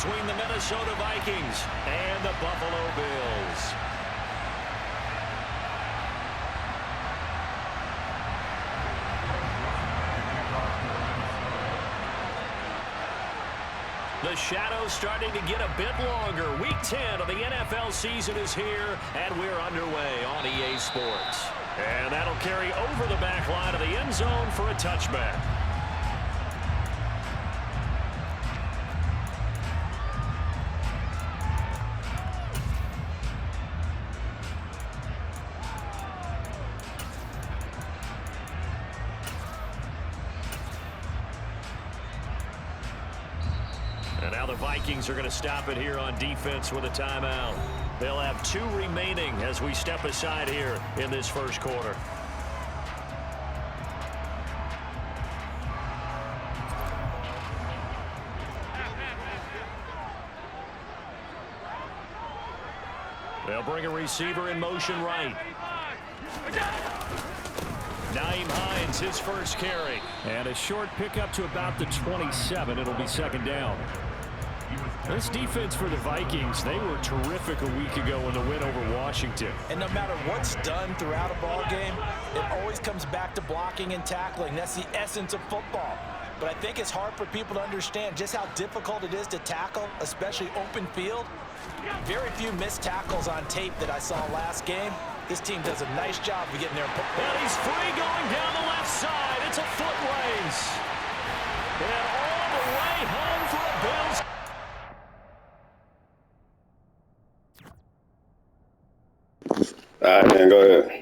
between the Minnesota Vikings and the Buffalo Bills. The shadow's starting to get a bit longer. Week 10 of the NFL season is here, and we're underway on EA Sports. And that'll carry over the back line of the end zone for a touchback. And now the Vikings are going to stop it here on defense with a timeout. They'll have 2 remaining as we step aside here in this first quarter. They'll bring a receiver in motion right. Nyheim Hines, his first carry. And a short pickup to about the 27. It'll be second down. This defense for the Vikings, they were terrific a week ago in the win over Washington. And no matter what's done throughout a ball game, it always comes back to blocking and tackling. That's the essence of football. But I think it's hard for people to understand just how difficult it is to tackle, especially open field. Very few missed tackles on tape that I saw last game. This team does a nice job of getting there. And he's free going down the left side. It's a foot race. And all the way home for a Bills. All right, man, go ahead.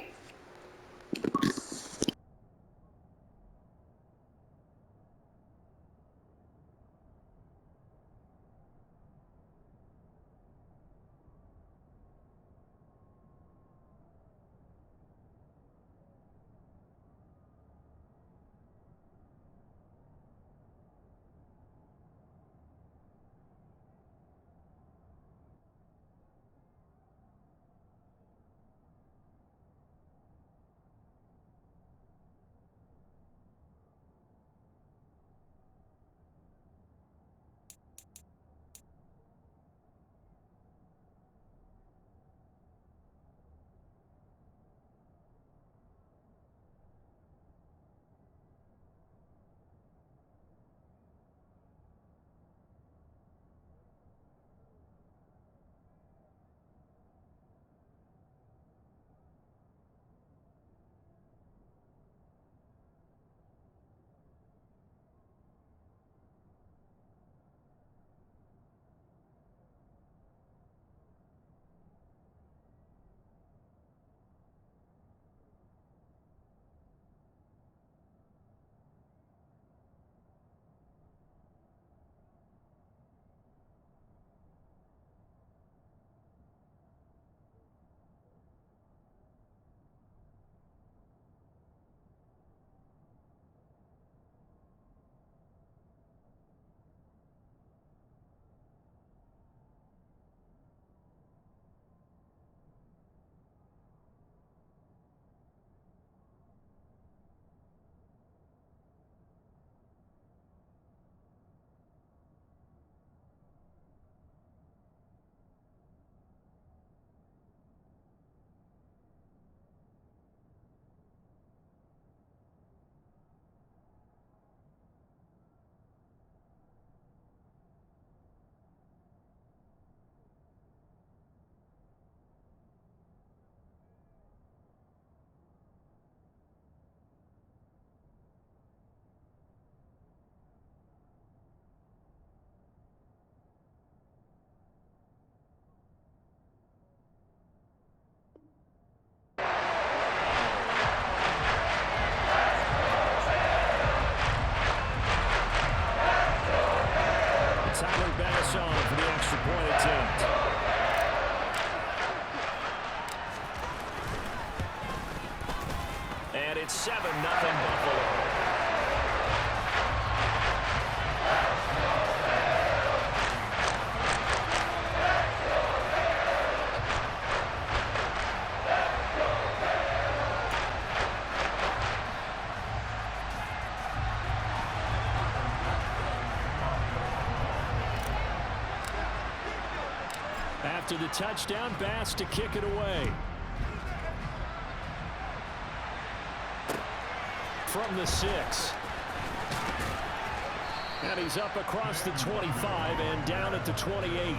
For the extra point attempt. And it's 7-0 Buffalo. After the touchdown, Bass to kick it away. From the 6. And he's up across the 25 and down at the 28.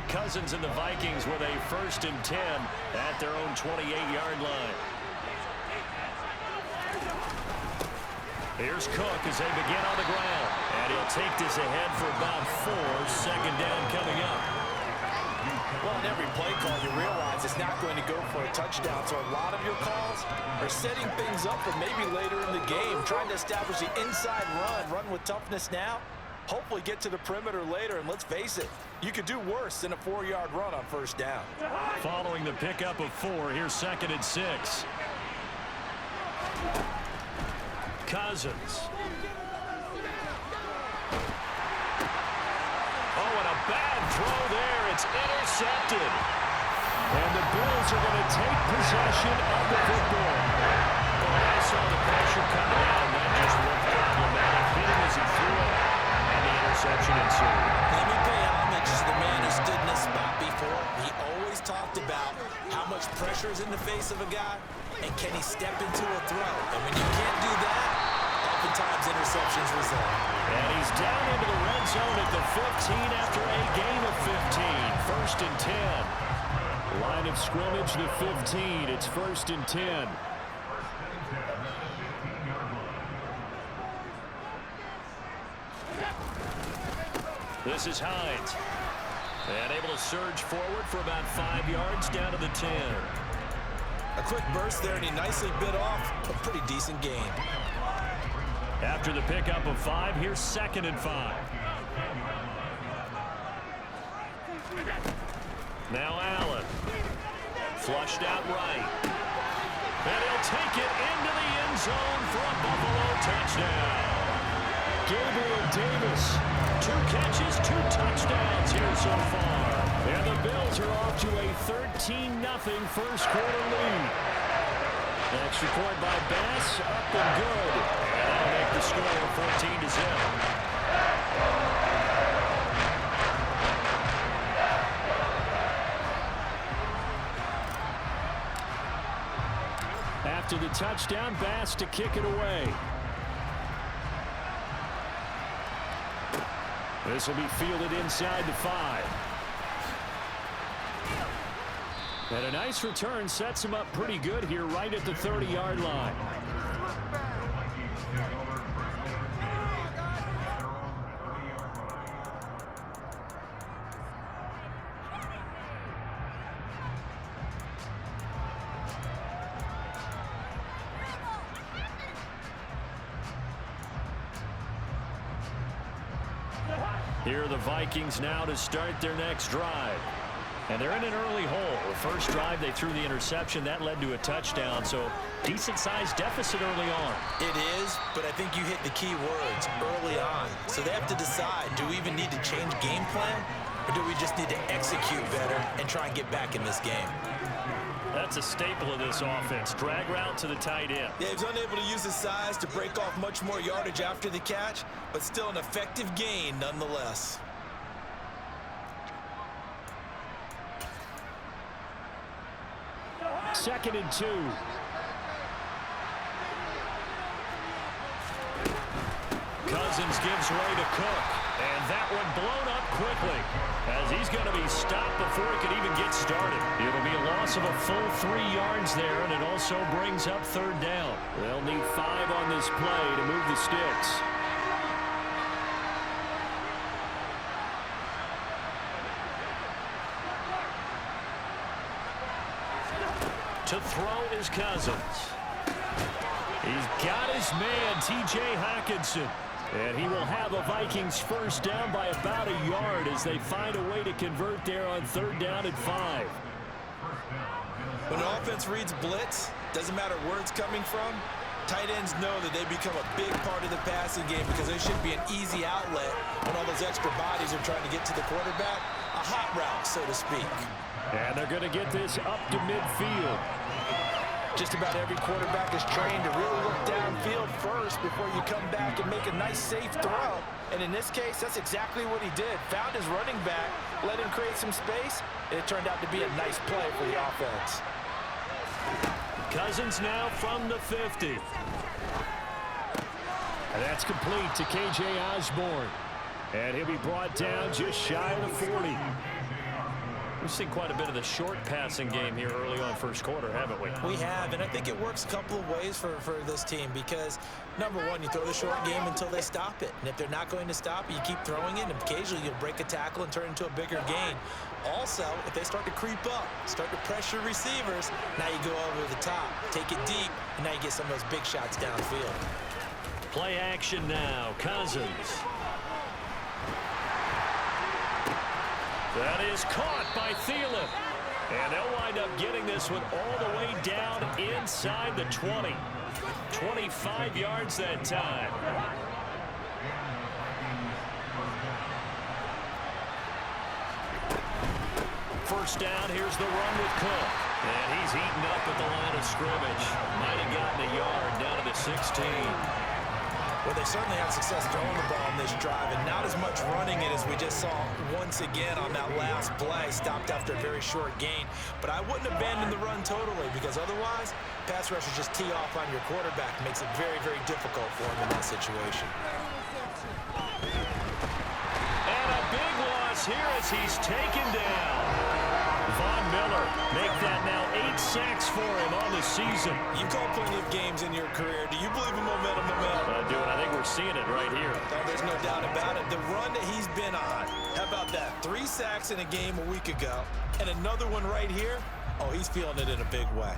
Cousins and the Vikings with a 1st and 10 at their own 28-yard line. Here's Cook as they begin on the ground. And he'll take this ahead for about 4. 2nd down coming up. Well, in every play call, you realize it's not going to go for a touchdown. So a lot of your calls are setting things up for maybe later in the game, trying to establish the inside run with toughness now. Hopefully get to the perimeter later, and let's face it, you could do worse than a 4-yard run on 1st down. Following the pickup of 4, here's 2nd and 6. Cousins. Oh, and a bad throw there. It's intercepted. And the Bills are going to take possession of the football. Well, I saw the pressure coming out, and that just looked problematic. Hit him as he threw it. Interception ensued. Let me pay homage to the man who stood in this spot before. He always talked about how much pressure is in the face of a guy, and can he step into a throw. And when you can't do that, oftentimes interceptions result. And he's down into the red zone at the 15 after a gain of 15. 1st and 10. Line of scrimmage, the 15. It's 1st and 10. This is Hines. And able to surge forward for about 5 yards down to the 10. A quick burst there, and he nicely bit off a pretty decent gain. After the pickup of 5, here's 2nd and 5. Now Allen. Flushed out right. And he'll take it into the end zone for a Buffalo touchdown. Gabriel Davis. 2 catches, 2 touchdowns here so far. And the Bills are off to a 13-0 1st-quarter lead. Extra point by Bass, up and good. And that'll make the score 14-0. After the touchdown, Bass to kick it away. This will be fielded inside the 5. And a nice return sets him up pretty good here right at the 30-yard line. Here are the Vikings now to start their next drive. And they're in an early hole. The first drive, they threw the interception. That led to a touchdown, so decent-sized deficit early on. It is, but I think you hit the key words, early on. So they have to decide, do we even need to change game plan, or do we just need to execute better and try and get back in this game? That's a staple of this offense. Drag route to the tight end. Yeah, he was unable to use his size to break off much more yardage after the catch, but still an effective gain nonetheless. Second and 2. Cousins gives way to Cook. And that one blown up quickly as he's going to be stopped before he could even get started. It'll be a loss of a full 3 yards there, and it also brings up 3rd down. They'll need 5 on this play to move the sticks. To throw is Cousins. He's got his man, T.J. Hockenson. And he will have a Vikings first down by about a yard as they find a way to convert there on 3rd down and 5. When an offense reads blitz, doesn't matter where it's coming from, Tight ends know that they become a big part of the passing game because they should be an easy outlet when all those extra bodies are trying to get to the quarterback. A hot route, so to speak. And they're going to get this up to midfield. Just about every quarterback is trained to really look downfield first before you come back and make a nice, safe throw. And in this case, that's exactly what he did. Found his running back, let him create some space, and it turned out to be a nice play for the offense. Cousins now from the 50. And that's complete to K.J. Osborne. And he'll be brought down just shy of the 40. We've seen quite a bit of the short passing game here early on first quarter, haven't we? We have, and I think it works a couple of ways for this team because, number one, you throw the short game until they stop it. And if they're not going to stop it, you keep throwing it, and occasionally you'll break a tackle and turn it into a bigger gain. Also, if they start to creep up, start to pressure receivers, now you go over the top, take it deep, and now you get some of those big shots downfield. Play action now, Cousins. That is caught by Thielen. And they'll wind up getting this one all the way down inside the 20. 25 yards that time. First down, here's the run with Cook. And he's eaten up at the line of scrimmage. Might have gotten a yard down to the 16. Well, they certainly had success throwing the ball on this drive, and not as much running it as we just saw once again on that last play. Stopped after a very short gain. But I wouldn't abandon the run totally, because otherwise, pass rushers just tee off on your quarterback. It makes it very, very difficult for him in that situation. And a big loss here as he's taken down. Von Miller make that now 8 sacks for him on the season. You've called plenty of games in your career. Do you believe in momentum? I do, and I think we're seeing it right here. No, there's no doubt about it. The run that he's been on, how about that? 3 sacks in a game a week ago, and another one right here. Oh, he's feeling it in a big way.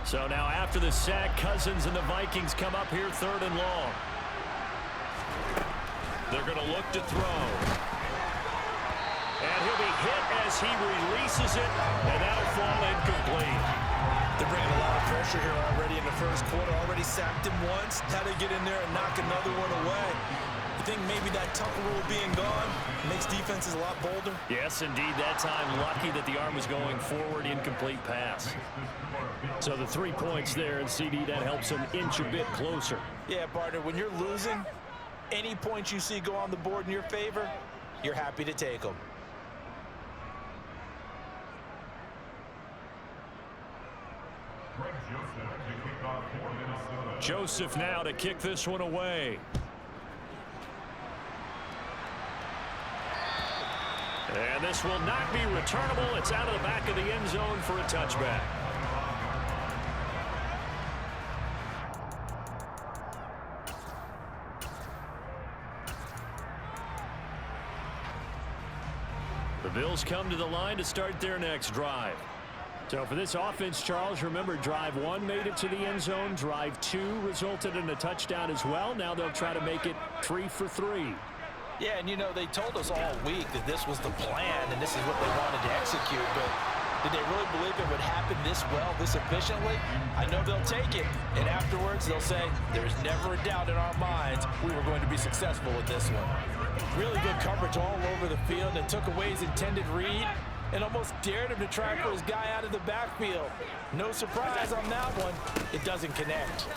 So now after the sack, Cousins and the Vikings come up here 3rd and long. They're going to look to throw. And he'll be hit as he releases it, and that'll fall incomplete. They're bringing a lot of pressure here already in the first quarter. Already sacked him once. Had to get in there and knock another one away. You think maybe that Tucker rule being gone makes defenses a lot bolder? Yes, indeed. That time, lucky that the arm was going forward, incomplete pass. So the 3 points there, and CD, that helps him inch a bit closer. Yeah, partner, when you're losing, any points you see go on the board in your favor, you're happy to take them. Joseph now to kick this one away. And this will not be returnable. It's out of the back of the end zone for a touchback. The Bills come to the line to start their next drive. So for this offense, Charles, remember drive 1 made it to the end zone. Drive 2 resulted in a touchdown as well. Now they'll try to make it 3 for 3. Yeah, and you know, they told us all week that this was the plan and this is what they wanted to execute, but did they really believe it would happen this well, this efficiently? I know they'll take it, and afterwards they'll say, there's never a doubt in our minds we were going to be successful with this one. Really good coverage all over the field and took away his intended read and almost dared him to try for his guy out of the backfield. No surprise on that one. It doesn't connect.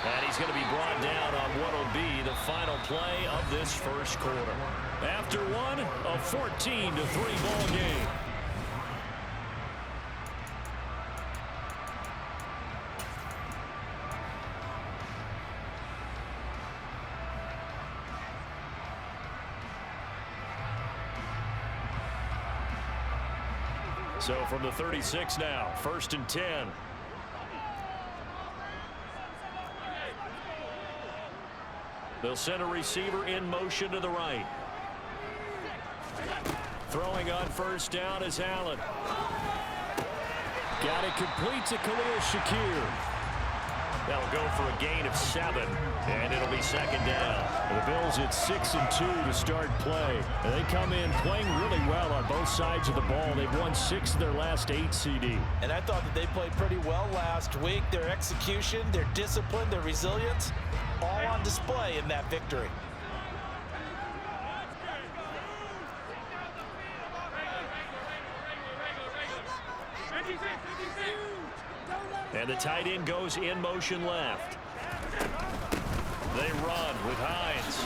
And he's going to be brought down on what will be the final play of this first quarter. After one, a 14-3 ball game. So from the 36 now, 1st and 10. They'll send a receiver in motion to the right. Throwing on first down is Allen. Got it complete to Khalil Shakir. That'll go for a gain of 7, and it'll be second down. The Bills at 6-2 to start play. They come in playing really well on both sides of the ball. They've won 6 of their last 8, CD. And I thought that they played pretty well last week. Their execution, their discipline, their resilience, all on display in that victory. And the tight end goes in motion left. They run with Hines.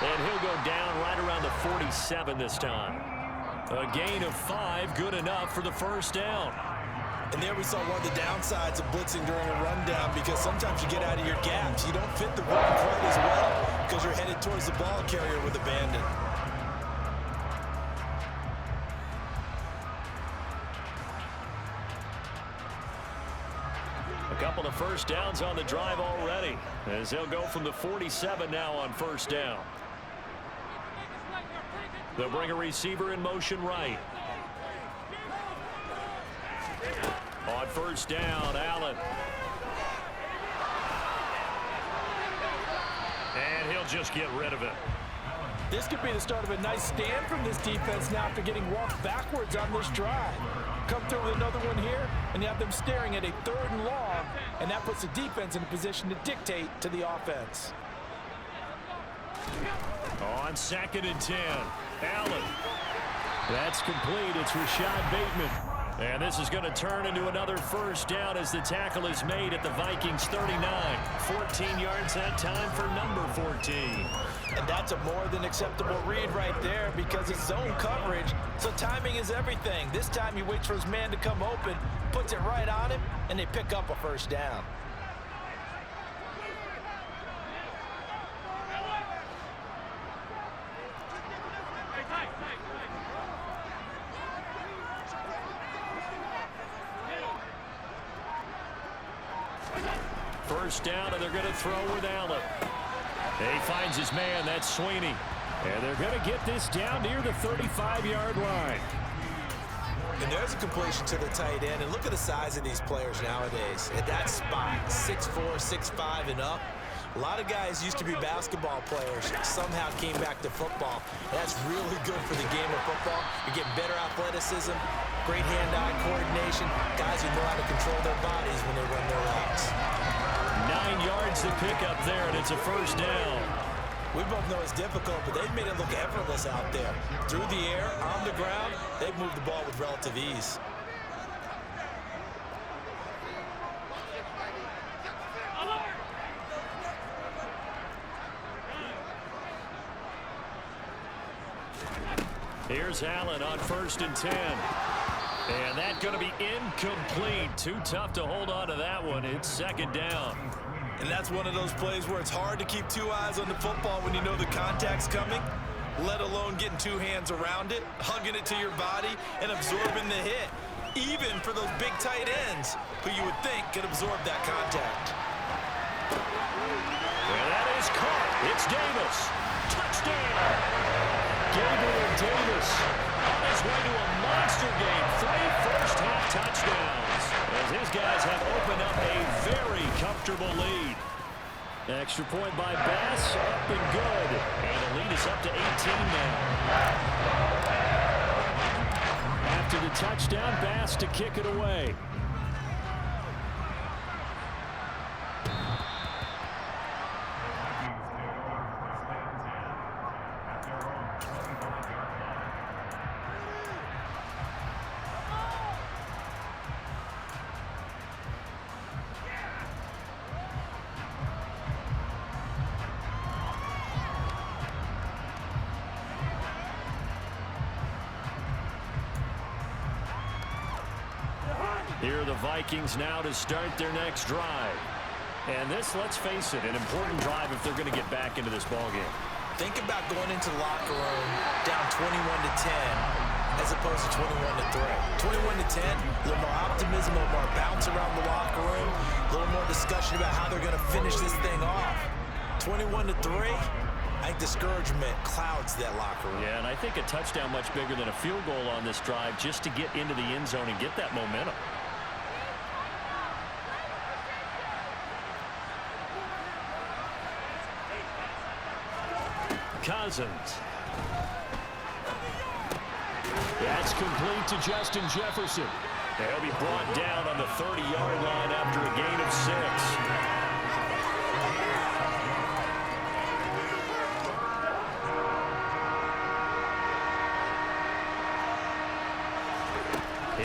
And he'll go down right around the 47 this time. A gain of 5, good enough for the first down. And there we saw one of the downsides of blitzing during a rundown, because sometimes you get out of your gaps. You don't fit the run quite as well because you're headed towards the ball carrier with abandon. A couple of first downs on the drive already, as they'll go from the 47 now on first down. They'll bring a receiver in motion right. On first down, Allen. And he'll just get rid of it. This could be the start of a nice stand from this defense now after getting walked backwards on this drive. Come through with another one here, and you have them staring at a 3rd and long, and that puts the defense in a position to dictate to the offense. On 2nd and 10, Allen. That's complete. It's Rashad Bateman. And this is going to turn into another first down as the tackle is made at the Vikings 39. 14 yards that time for number 14. And that's a more than acceptable read right there, because it's zone coverage, so timing is everything. This time he waits for his man to come open, puts it right on him, and they pick up a first down. First down, and they're going to throw with Allen. He finds his man, that's Sweeney. And they're going to get this down near the 35-yard line. And there's a completion to the tight end. And look at the size of these players nowadays. At that spot, 6'4", 6'5", and up. A lot of guys used to be basketball players, somehow came back to football. That's really good for the game of football. You're getting better athleticism, great hand-eye coordination, guys who know how to control their bodies when they run their routes. 9 yards to pick up there, and it's a first down. We both know it's difficult, but they've made it look effortless out there. Through the air, on the ground, they've moved the ball with relative ease. Here's Allen on 1st and 10. And that's going to be incomplete. Too tough to hold on to that one. It's second down. And that's one of those plays where it's hard to keep 2 eyes on the football when you know the contact's coming, let alone getting 2 hands around it, hugging it to your body, and absorbing the hit, even for those big tight ends who you would think could absorb that contact. And that is caught. It's Davis. Touchdown. Gabriel Davis on his way to a monster game. 3 first-half touchdowns as his guys have opened up a very comfortable lead. Extra point by Bass, up and good. And the lead is up to 18 now. After the touchdown, Bass to kick it away. Here are the Vikings now to start their next drive. And this, let's face it, an important drive if they're going to get back into this ballgame. Think about going into the locker room down 21-10 as opposed to 21-3. 21-10, a little more optimism, a little more bounce around the locker room, a little more discussion about how they're going to finish this thing off. 21-3, I think discouragement clouds that locker room. Yeah, and I think a touchdown much bigger than a field goal on this drive just to get into the end zone and get that momentum. Cousins. That's complete to Justin Jefferson. He'll be brought down on the 30-yard line after a gain of 6.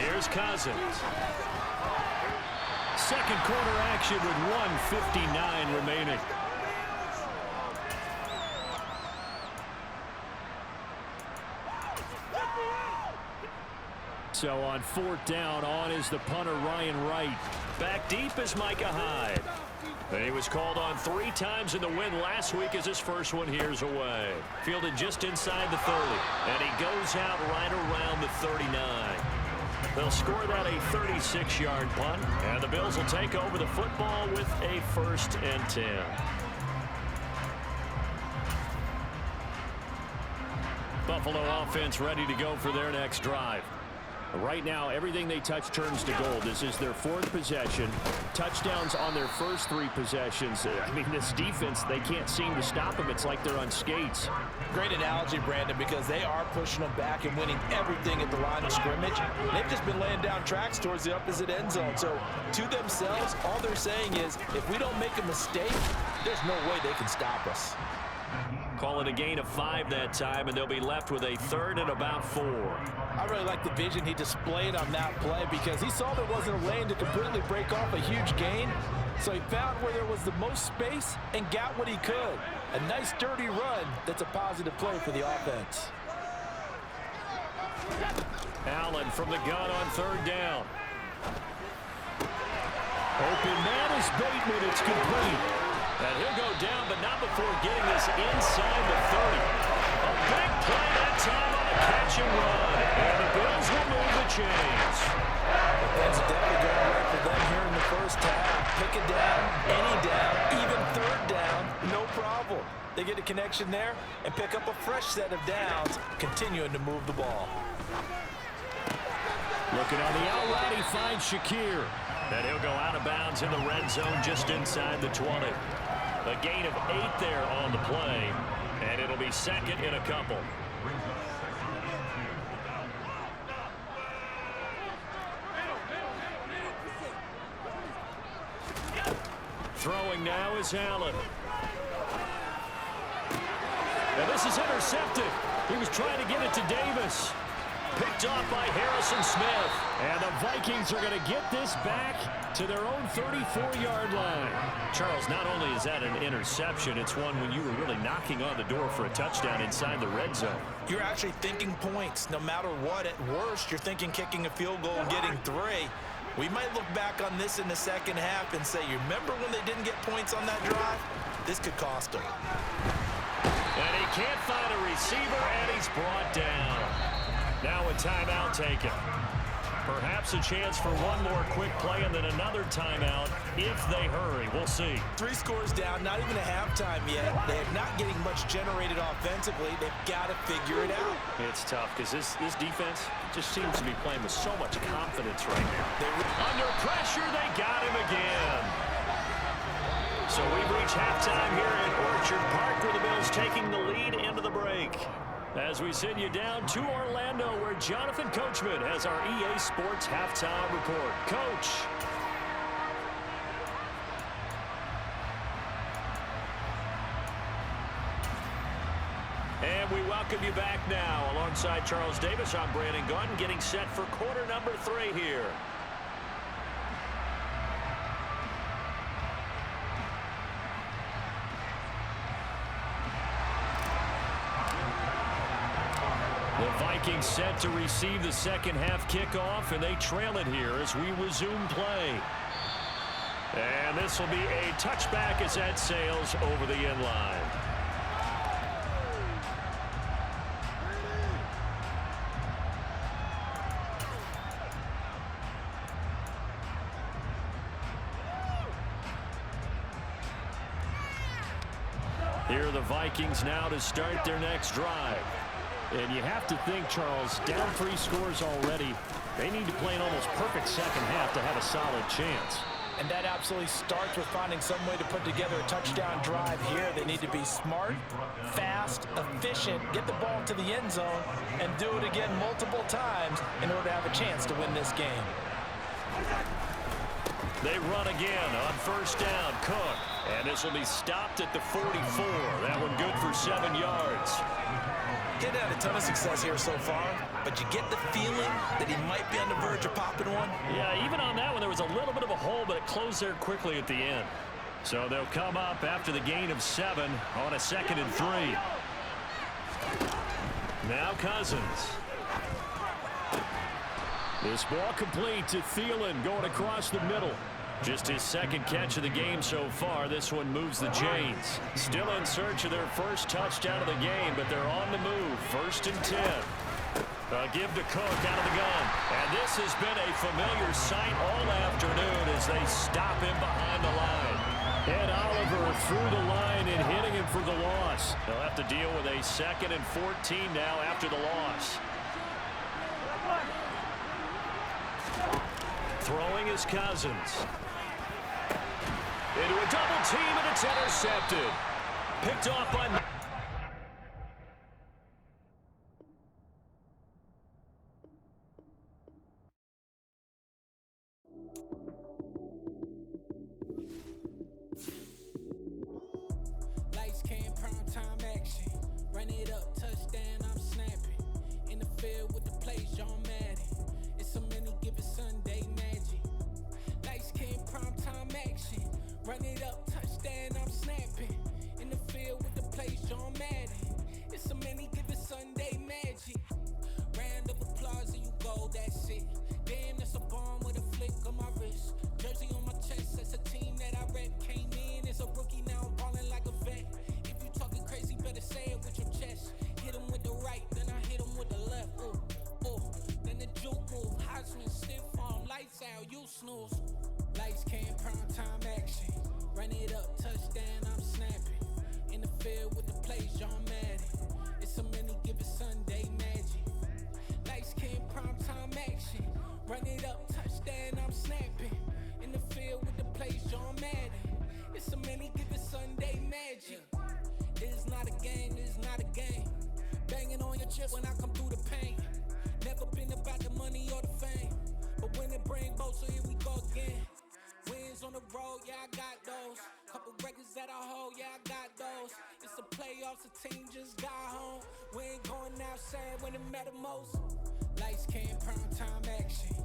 Here's Cousins. Second quarter action with 1:59 remaining. So on fourth down, on is the punter Ryan Wright. Back deep is Micah Hyde. And he was called on 3 times in the win last week as his first one here's away. Fielded just inside the 30. And he goes out right around the 39. They'll score that a 36-yard punt. And the Bills will take over the football with a 1st and 10. Buffalo offense ready to go for their next drive. Right now, everything they touch turns to gold. This is their 4th possession. Touchdowns on their first 3 possessions. I mean, this defense, they can't seem to stop them. It's like they're on skates. Great analogy, Brandon, because they are pushing them back and winning everything at the line of scrimmage. They've just been laying down tracks towards the opposite end zone. So, to themselves, all they're saying is, if we don't make a mistake, there's no way they can stop us. Call it a gain of 5 that time, and they'll be left with a 3rd and about 4. I really like the vision he displayed on that play because he saw there wasn't a lane to completely break off a huge gain. So he found where there was the most space and got what he could. A nice, dirty run that's a positive play for the offense. Allen from the gun on 3rd down. Open man is Bateman. It's complete. And he'll go down, but not before getting this inside the 30. A big play that time on the catch and run. And the Bills will move the chains. That's definitely going right for them here in the first half. Pick it down, any down, even 3rd down, no problem. They get a connection there and pick up a fresh set of downs, continuing to move the ball. Looking on the out route, he finds Shakir. And he'll go out of bounds in the red zone just inside the 20. A gain of 8 there on the play, and it'll be 2nd and a couple. Throwing now is Allen. And this is intercepted. He was trying to get it to Davis. Picked off by Harrison Smith. And the Vikings are going to get this back to their own 34-yard line. Charles, not only is that an interception, it's one when you were really knocking on the door for a touchdown inside the red zone. You're actually thinking points. No matter what, at worst, you're thinking kicking a field goal and getting 3. We might look back on this in the second half and say, you remember when they didn't get points on that drive? This could cost them. And he can't find a receiver, and he's brought down. Now a timeout taken. Perhaps a chance for one more quick play and then another timeout if they hurry. We'll see. 3 scores down, not even a halftime yet. They're not getting much generated offensively. They've got to figure it out. It's tough because this defense just seems to be playing with so much confidence right now. Under pressure, they got him again. So we've reached halftime here at Orchard Park where the Bills taking the lead into the break. As we send you down to Orlando, where Jonathan Coachman has our EA Sports halftime report. Coach. And we welcome you back now. Alongside Charles Davis, I'm Brandon Gunn, getting set for quarter number 3 here. The Vikings set to receive the second half kickoff, and they trail it here as we resume play. And this will be a touchback as that sails over the end line. Here are the Vikings now to start their next drive. And you have to think, Charles, down 3 scores already. They need to play an almost perfect second half to have a solid chance. And that absolutely starts with finding some way to put together a touchdown drive here. They need to be smart, fast, efficient, get the ball to the end zone, and do it again multiple times in order to have a chance to win this game. They run again on first down. Cook. And this will be stopped at the 44. That one good for 7 yards. Getting had a ton of success here so far, but you get the feeling that he might be on the verge of popping one. Yeah, even on that one, there was a little bit of a hole, but it closed there quickly at the end. So they'll come up after the gain of 7 on a 2nd and 3. Now Cousins. This ball complete to Thielen going across the middle. Just his 2nd catch of the game so far. This one moves the chains. Still in search of their first touchdown of the game, but they're on the move. 1st and 10. Give to Cook out of the gun. And this has been a familiar sight all afternoon as they stop him behind the line. And Oliver through the line and hitting him for the loss. They'll have to deal with a 2nd and 14 now after the loss. Throwing is Cousins. Into a double team, and it's intercepted. Picked off by... Lights came, prime time action. Run it up, touchdown, I'm snapping. In the field with the plays, John Madden. It's a many given Sunday magic. Lights came, prime time action. Run it up, touchdown, I'm snapping. In the field with the plays, John Madden. It's a many given Sunday magic. Round of applause and you go, that's it. Damn, that's a bomb with a flick on my wrist. Jersey on my chest, that's a team that I rep. Came in as a rookie, now I'm balling like a vet. If you talking crazy, better say it with your chest. Hit him with the right, then I hit him with the left. Ooh, ooh. Then the juke move, Heisman, stiff arm, lights out, you snooze. Lights came, prime time action. Run it up, touchdown, I'm snapping. In the field with the plays, John Madden. It's a many given Sunday magic. Lights came, prime time action. Run it up, touchdown, I'm snapping. In the field with the plays, John Madden. It's a many given Sunday magic. This is not a game, this is not a game. Banging on your chest when I come through the pain. Never been about the money or the fame. But when it bring both, so here we go again. Wins on the road, yeah, I got those. Couple records that I hold, yeah, I got those. It's the playoffs, the team just got home. We ain't going outside when it matter most. Lights came, prime time action.